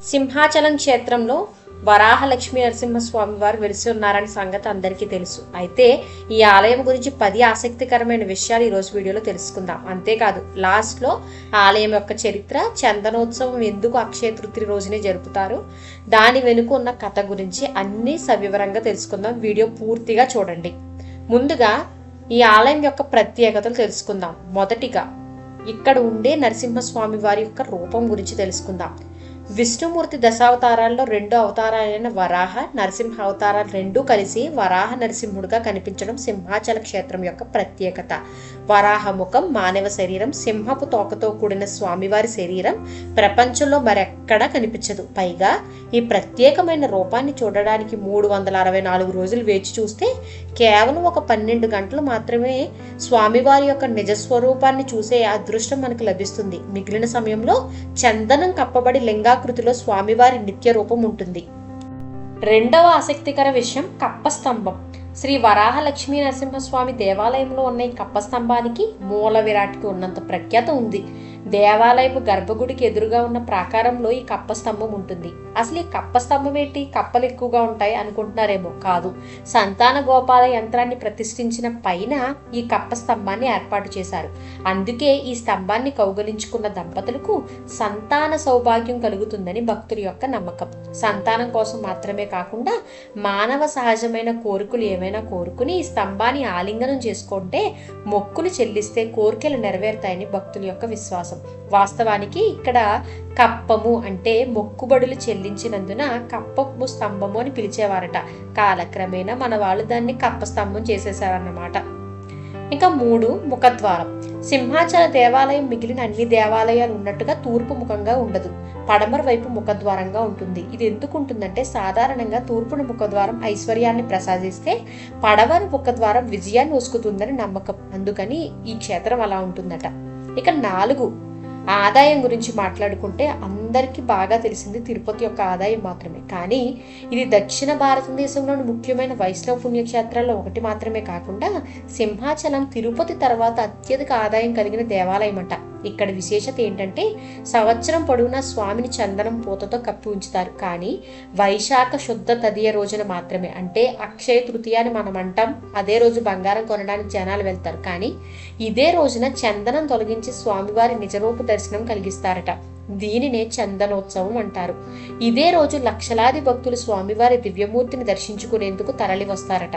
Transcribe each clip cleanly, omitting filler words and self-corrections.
సింహాచలం క్షేత్రంలో వరాహ లక్ష్మీ నరసింహస్వామి వారు వెలిసి ఉన్నారని సంగతి అందరికీ తెలుసు. అయితే ఈ ఆలయం గురించి 10 ఆసక్తికరమైన విషయాలు ఈరోజు వీడియోలో తెలుసుకుందాం. అంతేకాదు లాస్ట్లో ఆలయం యొక్క చరిత్ర, చందనోత్సవం ఎందుకు అక్షయ తృతీయ రోజునే జరుపుతారు, దాని వెనుక ఉన్న కథ గురించి అన్నీ సవివరంగా తెలుసుకుందాం. వీడియో పూర్తిగా చూడండి. ముందుగా ఈ ఆలయం యొక్క ప్రత్యేకతలు తెలుసుకుందాం. మొదటిగా ఇక్కడ ఉండే నరసింహస్వామి వారి యొక్క రూపం గురించి తెలుసుకుందాం. విష్ణుమూర్తి దశావతారాల్లో 2 అవతారాలైన వరాహ, నరసింహ అవతారాలు 2 కలిసి వరాహ నరసింహుడుగా కనిపించడం సింహాచల క్షేత్రం యొక్క ప్రత్యేకత. వరాహ ముఖం, మానవ శరీరం, సింహపు తోకతో కూడిన స్వామివారి శరీరం ప్రపంచంలో మరెక్కడా కనిపించదు. పైగా ఈ ప్రత్యేకమైన రూపాన్ని చూడడానికి 364 రోజులు వేచి చూస్తే కేవలం ఒక 12 గంటలు మాత్రమే స్వామివారి యొక్క నిజస్వరూపాన్ని చూసే అదృష్టం మనకు లభిస్తుంది. మిగిలిన సమయంలో చందనం కప్పబడి లింగాకృతిలో స్వామివారి నిత్య రూపం ఉంటుంది. రెండవ ఆసక్తికర విషయం కప్ప స్తంభం. శ్రీ వరాహ లక్ష్మీ నరసింహస్వామి దేవాలయంలో ఉన్న ఈ కప్ప స్తంభానికి మూల విరాట్కి ఉన్నంత ప్రఖ్యాత ఉంది. దేవాలయపు గర్భగుడికి ఎదురుగా ఉన్న ప్రాకారంలో ఈ కప్ప స్తంభం ఉంటుంది. అసలు ఈ కప్ప స్తంభం ఏంటి, కప్పలు ఎక్కువగా ఉంటాయి అనుకుంటున్నారేమో. కాదు, సంతాన గోపాల యంత్రాన్ని ప్రతిష్ఠించిన పైన ఈ కప్ప స్తంభాన్ని ఏర్పాటు చేశారు. అందుకే ఈ స్తంభాన్ని కౌగలించుకున్న దంపతులకు సంతాన సౌభాగ్యం కలుగుతుందని భక్తుల యొక్క నమ్మకం. సంతానం కోసం మాత్రమే కాకుండా మానవ సహజమైన కోరికలు ఏమైనా కోరుకుని ఈ స్తంభాన్ని ఆలింగనం చేసుకుంటే, మొక్కులు చెల్లిస్తే కోరికలు నెరవేరుతాయని భక్తుల యొక్క విశ్వాసం. వాస్తవానికి ఇక్కడ కప్పము అంటే మొక్కుబడులు చెల్లించినందున కప్పము స్తంభము అని పిలిచేవారట. కాలక్రమేణా మన వాళ్ళు దాన్ని కప్ప స్తంభం చేసేసారన్నమాట. ఇంకా 3 ముఖద్వారం. సింహాచల దేవాలయం మిగిలిన అన్ని దేవాలయాలు ఉన్నట్టుగా తూర్పు ముఖంగా ఉండదు, పడమర వైపు ముఖద్వారంగా ఉంటుంది. ఇది ఎందుకు ఉంటుందంటే, సాధారణంగా తూర్పున ముఖద్వారం ఐశ్వర్యాన్ని ప్రసాదిస్తే పడమర ముఖద్వారం విజయాన్ని ఉసుకుతుందని నమ్మకం. అందుకని ఈ క్షేత్రం అలా ఉంటుందట. ఇక 4 ఆదాయం గురించి మాట్లాడుకుంటే అందరికీ బాగా తెలిసింది తిరుపతి యొక్క ఆదాయం మాత్రమే. కానీ ఇది దక్షిణ భారతదేశంలోని ముఖ్యమైన వైష్ణవ పుణ్యక్షేత్రాల్లో ఒకటి మాత్రమే కాకుండా సింహాచలం తిరుపతి తర్వాత అత్యధిక ఆదాయం కలిగిన దేవాలయం అంట. ఇక్కడ విశేషత ఏంటంటే, సంవత్సరం పొడవునా స్వామిని చందనం పూతతో కప్పి ఉంచుతారు. కానీ వైశాఖ శుద్ధ తదియ రోజున మాత్రమే, అంటే అక్షయ తృతీయ అని మనం అంటాం, అదే రోజు బంగారం కొనడానికి జనాలు వెళ్తారు. కానీ ఇదే రోజున చందనం తొలగించి స్వామివారి నిజరూప దర్శనం కలిగిస్తారట. దీనినే చందనోత్సవం అంటారు. ఇదే రోజు లక్షలాది భక్తులు స్వామివారి దివ్యమూర్తిని దర్శించుకునేందుకు తరలి వస్తారట.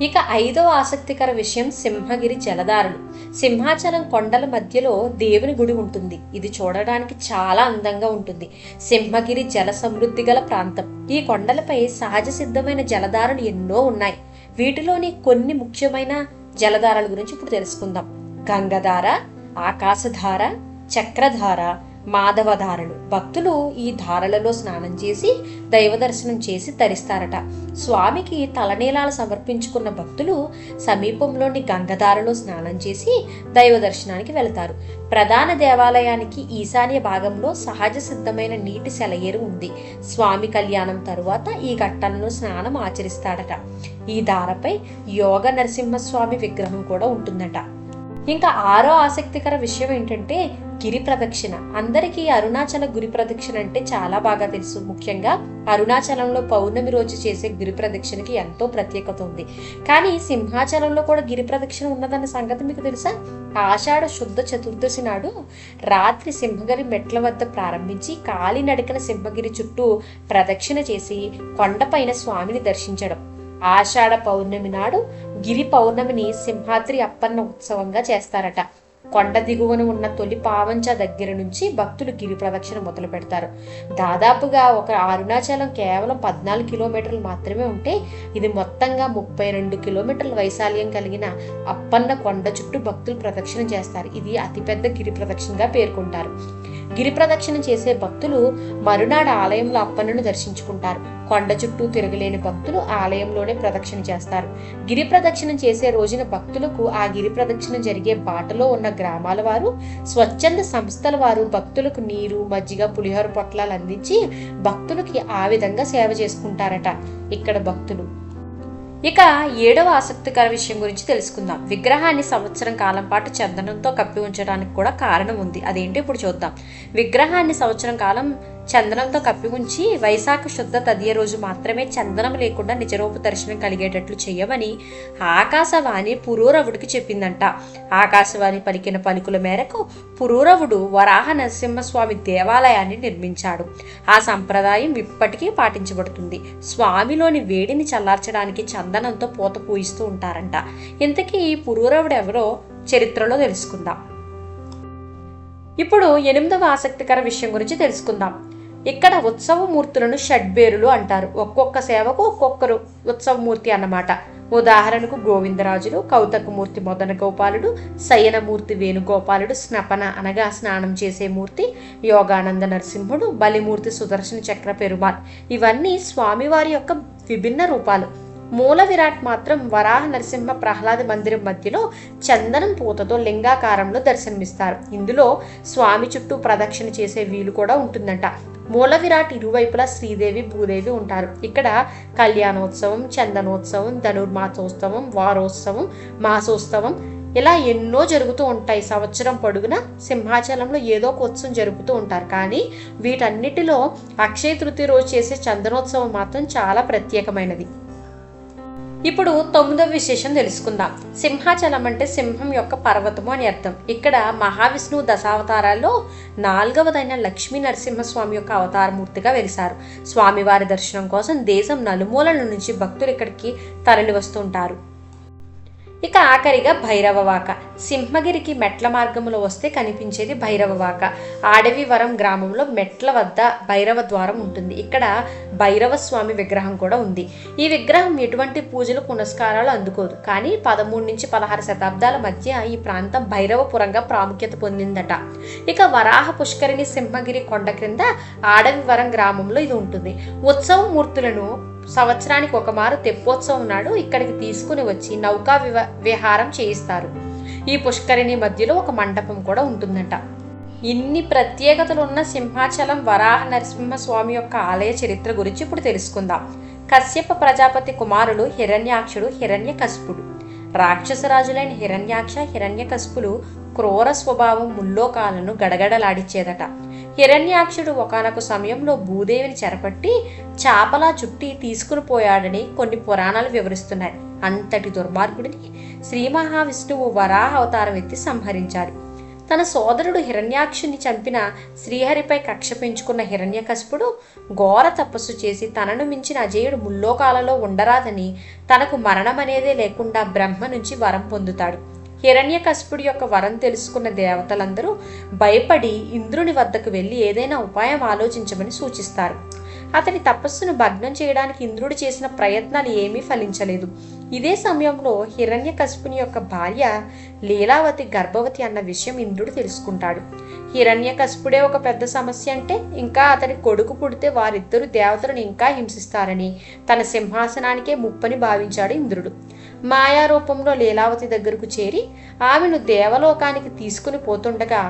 ఇక 5వ ఆసక్తికర విషయం సింహగిరి జలధారలు. సింహాచలం కొండల మధ్యలో దేవుని గుడి ఉంటుంది. ఇది చూడడానికి చాలా అందంగా ఉంటుంది. సింహగిరి జల సమృద్ధి గల ప్రాంతం. ఈ కొండలపై సహజ సిద్ధమైన జలధారలు ఎన్నో ఉన్నాయి. వీటిలోని కొన్ని ముఖ్యమైన జలధారల గురించి ఇప్పుడు తెలుసుకుందాం. గంగధార, ఆకాశధార, చక్రధార, మాధవధారలు. భక్తులు ఈ ధారలలో స్నానం చేసి దైవ దర్శనం చేసి తరిస్తారట. స్వామికి తలనీలాలు సమర్పించుకున్న భక్తులు సమీపంలోని గంగధారలో స్నానం చేసి దైవ దర్శనానికి వెళతారు. ప్రధాన దేవాలయానికి ఈశాన్య భాగంలో సహజ సిద్ధమైన నీటి సెలయేరు ఉంది. స్వామి కళ్యాణం తరువాత ఈ ఘట్టంలో స్నానం ఆచరిస్తాడట. ఈ ధారపై యోగ నరసింహస్వామి విగ్రహం కూడా ఉంటుందట. ఇంకా 6వ ఆసక్తికర విషయం ఏంటంటే గిరి ప్రదక్షిణ. అందరికీ అరుణాచల గిరి ప్రదక్షిణ అంటే చాలా బాగా తెలుసు. ముఖ్యంగా అరుణాచలంలో పౌర్ణమి రోజు చేసే గిరి ప్రదక్షిణకి ఎంతో ప్రత్యేకత ఉంది. కానీ సింహాచలంలో కూడా గిరి ప్రదక్షిణ ఉన్నదన్న సంగతి మీకు తెలుసా? ఆషాఢ శుద్ధ చతుర్దశి నాడు రాత్రి సింహగిరి మెట్ల వద్ద ప్రారంభించి కాలినడకన సింహగిరి చుట్టూ ప్రదక్షిణ చేసి కొండపైన స్వామిని దర్శించడం. ఆషాఢ పౌర్ణమి నాడు గిరి పౌర్ణమిని సింహాద్రి అప్పన్న ఉత్సవంగా చేస్తారట. కొండ దిగువన ఉన్న తొలి పావంచ దగ్గర నుంచి భక్తులు గిరి ప్రదక్షిణ మొదలు పెడతారు. దాదాపుగా ఒక అరుణాచలం కేవలం 14 కిలోమీటర్లు మాత్రమే ఉంటే, ఇది మొత్తంగా 32 కిలోమీటర్ల వైశాల్యం కలిగిన అప్పన్న కొండ చుట్టూ భక్తులు ప్రదక్షిణ చేస్తారు. ఇది అతిపెద్ద గిరి ప్రదక్షిణగా పేర్కొంటారు. గిరి ప్రదక్షిణ చేసే భక్తులు మరునాడు ఆలయంలో అప్పన్నను దర్శించుకుంటారు. కొండ చుట్టూ తిరగలేని భక్తులు ఆలయంలోనే ప్రదక్షిణ చేస్తారు. గిరి ప్రదక్షిణ చేసే రోజున భక్తులకు ఆ గిరి ప్రదక్షిణ జరిగే బాటలో ఉన్న గ్రామాల వారు, స్వచ్ఛంద సంస్థల వారు భక్తులకు నీరు, మజ్జిగ, పులిహోర పొట్లాలు అందించి భక్తులకి ఆ విధంగా సేవ చేసుకుంటారట ఇక్కడ భక్తులు. ఇక 7వ ఆసక్తికర విషయం గురించి తెలుసుకుందాం. విగ్రహాన్ని సంవత్సరం కాలం పాటు చందనంతో కప్పి ఉంచడానికి కూడా కారణం ఉంది. అదేంటి ఇప్పుడు చూద్దాం. విగ్రహాన్ని సంవత్సరం కాలం చందనంతో కప్పి ఉంచి వైశాఖ శుద్ధ తదియ రోజు మాత్రమే చందనం లేకుండా నిజరూప దర్శనం కలిగేటట్లు చేయమని ఆకాశవాణి పురూరవుడికి చెప్పిందంట. ఆకాశవాణి పలికిన పలుకుల మేరకు పురూరవుడు వరాహ నరసింహస్వామి దేవాలయాన్ని నిర్మించాడు. ఆ సంప్రదాయం ఇప్పటికీ పాటించబడుతుంది. స్వామిలోని వేడిని చల్లార్చడానికి చందనంతో పూత పూయిస్తూ ఉంటారంట. ఇంతకీ ఈ పురూరవుడు ఎవరో చరిత్రలో తెలుసుకుందాం. ఇప్పుడు 8వ ఆసక్తికర విషయం గురించి తెలుసుకుందాం. ఇక్కడ ఉత్సవమూర్తులను షడ్బేరులు అంటారు. ఒక్కొక్క సేవకు ఒక్కొక్కరు ఉత్సవమూర్తి అన్నమాట. ఉదాహరణకు గోవిందరాజులు, కౌతకమూర్తి మొదన గోపాలుడు, శయనమూర్తి వేణుగోపాలుడు, స్నపన అనగా స్నానం చేసే మూర్తి యోగానంద నరసింహుడు, బలిమూర్తి సుదర్శన చక్ర పెరుమాల్. ఇవన్నీ స్వామివారి యొక్క విభిన్న రూపాలు. మూల విరాట్ మాత్రం వరాహ నరసింహ ప్రహ్లాద మందిరం మధ్యలో చందనం పూతతో లింగాకారంలో దర్శనమిస్తారు. ఇందులో స్వామి చుట్టూ ప్రదక్షిణ చేసే వీలు కూడా ఉంటుందంట. మూల విరాట్ ఇరువైపులా శ్రీదేవి భూదేవి ఉంటారు. ఇక్కడ కళ్యాణోత్సవం, చందనోత్సవం, ధనుర్మాసోత్సవం, వారోత్సవం, మాసోత్సవం ఇలా ఎన్నో జరుగుతూ ఉంటాయి. సంవత్సరం పొడుగున సింహాచలంలో ఏదో ఒక ఉత్సవం జరుపుతూ ఉంటారు. కానీ వీటన్నిటిలో అక్షయ తృతీయ రోజు చేసే చందనోత్సవం మాత్రం చాలా ప్రత్యేకమైనది. ఇప్పుడు 9వ విశేషం తెలుసుకుందాం. సింహాచలం అంటే సింహం యొక్క పర్వతము అని అర్థం. ఇక్కడ మహావిష్ణువు దశావతారాల్లో 4వదైన లక్ష్మీ నరసింహస్వామి యొక్క అవతారమూర్తిగా వెలిశారు. స్వామివారి దర్శనం కోసం దేశం నలుమూలల నుంచి భక్తులు ఇక్కడికి తరలి వస్తుంటారు. ఇక ఆఖరిగా భైరవవాక. సింహగిరికి మెట్ల మార్గంలో వస్తే కనిపించేది భైరవవాక. ఆడవివరం గ్రామంలో మెట్ల వద్ద భైరవ ద్వారం ఉంటుంది. ఇక్కడ భైరవ స్వామి విగ్రహం కూడా ఉంది. ఈ విగ్రహం ఎటువంటి పూజలు పునస్కారాలు అందుకోదు. కానీ 13 నుంచి 16 శతాబ్దాల మధ్య ఈ ప్రాంతం భైరవపురంగా ప్రాముఖ్యత పొందిందట. ఇక వరాహ పుష్కరిణి సింహగిరి కొండ క్రింద ఆడవివరం గ్రామంలో ఇది ఉంటుంది. ఉత్సవ మూర్తులను సంవత్సరానికి ఒకమారు తెప్పోత్సవం నాడు ఇక్కడికి తీసుకుని వచ్చి నౌకా విహారం చేయిస్తారు. ఈ పుష్కరిణి మధ్యలో ఒక మండపం కూడా ఉంటుందట. ఇన్ని ప్రత్యేకతలు ఉన్న సింహాచలం వరాహ నరసింహస్వామి యొక్క ఆలయ చరిత్ర గురించి ఇప్పుడు తెలుసుకుందాం. కశ్యప ప్రజాపతి కుమారులు హిరణ్యాక్షుడు, హిరణ్యకశిపుడు. రాక్షసరాజులైన హిరణ్యాక్ష, హిరణ్యకశిపులు క్రూర స్వభావం ముల్లోకాలను గడగడలాడిచ్చేదట. హిరణ్యాక్షుడు ఒకానొక సమయంలో భూదేవిని చెరపట్టి చాపలా చుట్టి తీసుకుని పోయాడని కొన్ని పురాణాలు వివరిస్తున్నాయి. అంతటి దుర్మార్గుడిని శ్రీ మహావిష్ణువు వరాహ అవతారం ఎత్తి సంహరించాడు. తన సోదరుడు హిరణ్యాక్షుని చంపిన శ్రీహరిపై కక్ష పెంచుకున్న హిరణ్యకశిపుడు ఘోర తపస్సు చేసి తనను మించిన అజేయుడు ముల్లోకాలలో ఉండరాదని, తనకు మరణం అనేదే లేకుండా బ్రహ్మ నుంచి వరం పొందుతాడు. హిరణ్యకశిపుడి యొక్క వరం తెలుసుకున్న దేవతలందరూ భయపడి ఇంద్రుని వద్దకు వెళ్ళి ఏదైనా ఉపాయం ఆలోచించమని సూచిస్తారు. అతని తపస్సును భగ్నం చేయడానికి ఇంద్రుడు చేసిన ప్రయత్నాలు ఏమీ ఫలించలేదు. ఇదే సమయంలో హిరణ్యకశిపుని యొక్క భార్య లీలావతి గర్భవతి అన్న విషయం ఇంద్రుడు తెలుసుకుంటాడు. హిరణ్యకశిపుడే ఒక పెద్ద సమస్య అంటే ఇంకా అతని కొడుకు పుడితే వారిద్దరు దేవతలను ఇంకా హింసిస్తారని, తన సింహాసనానికే ముప్పని భావించాడు ఇంద్రుడు. మాయారూపంలో లీలావతి దగ్గరకు చేరి ఆమెను దేవలోకానికి తీసుకుని పోతుండగా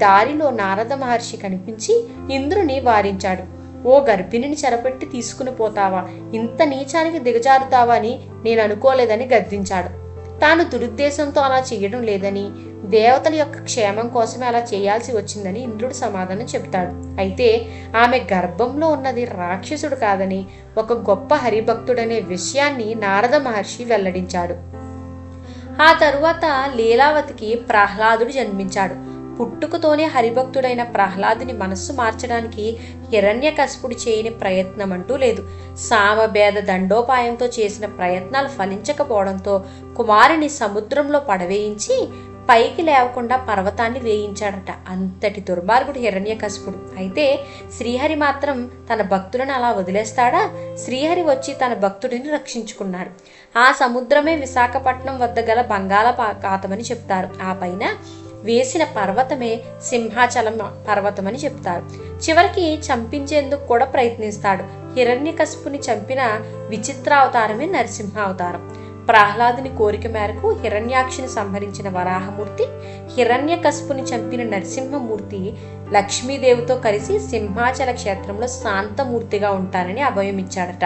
దారిలో నారద మహర్షి కనిపించి ఇంద్రుని వారించాడు. ఓ గర్భిణిని చెరపెట్టి తీసుకుని పోతావా, ఇంత నీచానికి దిగజారుతావా అని నేను అనుకోలేదని గద్దించాడు. తాను దురుద్దేశంతో అలా చేయడం లేదని, దేవతల యొక్క క్షేమం కోసమే అలా చేయాల్సి వచ్చిందని ఇంద్రుడు సమాధానం చెప్తాడు. అయితే ఆమె గర్భంలో ఉన్నది రాక్షసుడు కాదని, ఒక గొప్ప హరిభక్తుడనే విషయాన్ని నారద మహర్షి వెల్లడించాడు. ఆ తరువాత లీలావతికి ప్రహ్లాదుడు జన్మించాడు. పుట్టుకతోనే హరిభక్తుడైన ప్రహ్లాదుని మనస్సు మార్చడానికి హిరణ్యకశిపుడు చేయని ప్రయత్నం అంటూ లేదు. సామభేద దండోపాయంతో చేసిన ప్రయత్నాలు ఫలించకపోవడంతో కుమారుని సముద్రంలో పడవేయించి పైకి లేవకుండా పర్వతాన్ని వేయించాడట. అంతటి దుర్మార్గుడు హిరణ్యకశిపుడు. అయితే శ్రీహరి మాత్రం తన భక్తులను అలా వదిలేస్తాడా? శ్రీహరి వచ్చి తన భక్తుడిని రక్షించుకున్నాడు. ఆ సముద్రమే విశాఖపట్నం వద్ద గల బంగాళాఖాతమని చెప్తారు. ఆ పైన వేసిన పర్వతమే సింహాచలం పర్వతమని చెప్తారు. చివరికి చంపించేందుకు కూడా ప్రయత్నిస్తాడు. హిరణ్యకశిపుని చంపిన విచిత్ర అవతారమే నరసింహ అవతారం. ప్రహ్లాదుని కోరిక మేరకు హిరణ్యాక్షిని సంహరించిన వరాహమూర్తి, హిరణ్యకశిపుని చంపిన నరసింహమూర్తి లక్ష్మీదేవితో కలిసి సింహాచల క్షేత్రంలో శాంతమూర్తిగా ఉంటానని అభయమిచ్చాడట.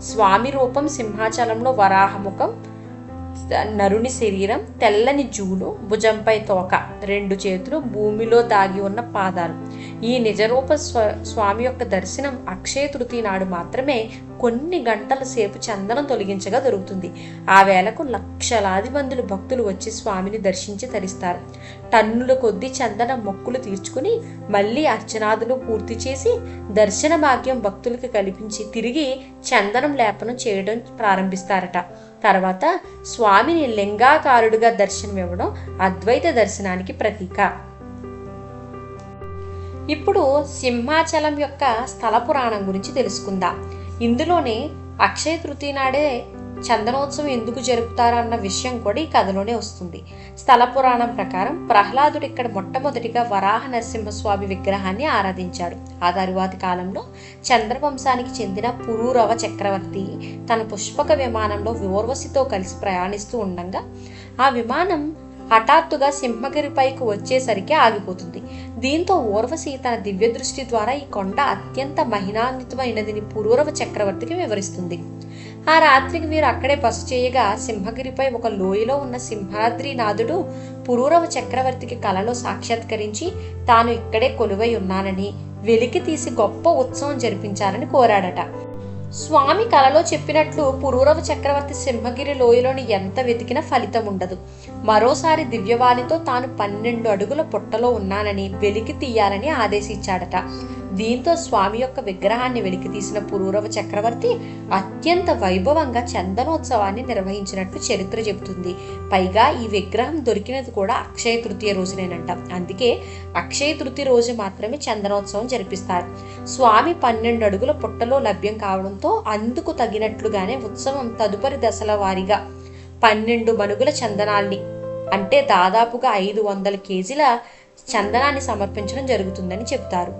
స్వామి రూపం సింహాచలంలో వరాహముఖం, నరుని శరీరం, తెల్లని జూలు, భుజంపై తోక, 2 చేతులు, భూమిలో దాగి ఉన్న పాదాలు. ఈ నిజరూప స్వామి యొక్క దర్శనం అక్షయ తృతీయ నాడు మాత్రమే కొన్ని గంటల సేపు చందనం తొలగించగా దొరుకుతుంది. ఆ వేళకు లక్షలాది మంది భక్తులు వచ్చి స్వామిని దర్శించి తరిస్తారు. టన్నుల కొద్దీ చందనం మొక్కులు తీర్చుకుని మళ్ళీ అర్చనాదులు పూర్తి చేసి దర్శన భాగ్యం భక్తులకు కల్పించి తిరిగి చందనం లేపనం చేయడం ప్రారంభిస్తారట. తర్వాత స్వామిని లింగాకారుడుగా దర్శనం ఇవ్వడం అద్వైత దర్శనానికి ప్రతీక. ఇప్పుడు సింహాచలం యొక్క స్థల పురాణం గురించి తెలుసుకుందాం. ఇందులోనే అక్షయ తృతీయ నాడే చందనోత్సవం ఎందుకు జరుపుతారన్న విషయం కూడా ఈ కథలోనే వస్తుంది. స్థల పురాణం ప్రకారం ప్రహ్లాదుడు ఇక్కడ మొట్టమొదటిగా వరాహ నరసింహస్వామి విగ్రహాన్ని ఆరాధించాడు. ఆ తరువాతి కాలంలో చంద్రవంశానికి చెందిన పురూరవ చక్రవర్తి తన పుష్పక విమానంలో ఊర్వశితో కలిసి ప్రయాణిస్తూ ఉండగా ఆ విమానం హఠాత్తుగా సింహగిరిపైకి వచ్చేసరికి ఆగిపోతుంది. దీంతో ఊర్వశి తన దివ్య దృష్టి ద్వారా ఈ కొండ అత్యంత మహిమాన్వితమైనదని పురూరవ చక్రవర్తికి వివరిస్తుంది. ఆ రాత్రికి వీరు అక్కడే బస చేయగా సింహగిరిపై ఒక లోయలో ఉన్న సింహాద్రినాథుడు పురూరవ చక్రవర్తికి కలలో సాక్షాత్కరించి తాను ఇక్కడే కొలువై ఉన్నానని, వెలికి తీసి గొప్ప ఉత్సవం జరిపించాలని కోరాడట. స్వామి కలలో చెప్పినట్లు పురూరవ చక్రవర్తి సింహగిరి లోయలోని ఎంత వెతికినా ఫలితం ఉండదు. మరోసారి దివ్యవాణితో తాను 12 అడుగుల పుట్టలో ఉన్నానని వెలికి తీయాలని ఆదేశించాడట. దీంతో స్వామి యొక్క విగ్రహాన్ని వెలికి తీసిన పురూరవ చక్రవర్తి అత్యంత వైభవంగా చందనోత్సవాన్ని నిర్వహించినట్లు చరిత్ర చెబుతుంది. పైగా ఈ విగ్రహం దొరికినది కూడా అక్షయ తృతీయ రోజునేనంట. అందుకే అక్షయ తృతీయ రోజు మాత్రమే చందనోత్సవం జరిపిస్తారు. స్వామి 12 అడుగుల పుట్టలో లభ్యం కావడంతో అందుకు తగినట్లుగానే ఉత్సవం తదుపరి దశల వారీగా 12 మణుగుల చందనాల్ని, అంటే దాదాపుగా 500 కేజీల చందనాన్ని సమర్పించడం జరుగుతుందని చెబుతారు.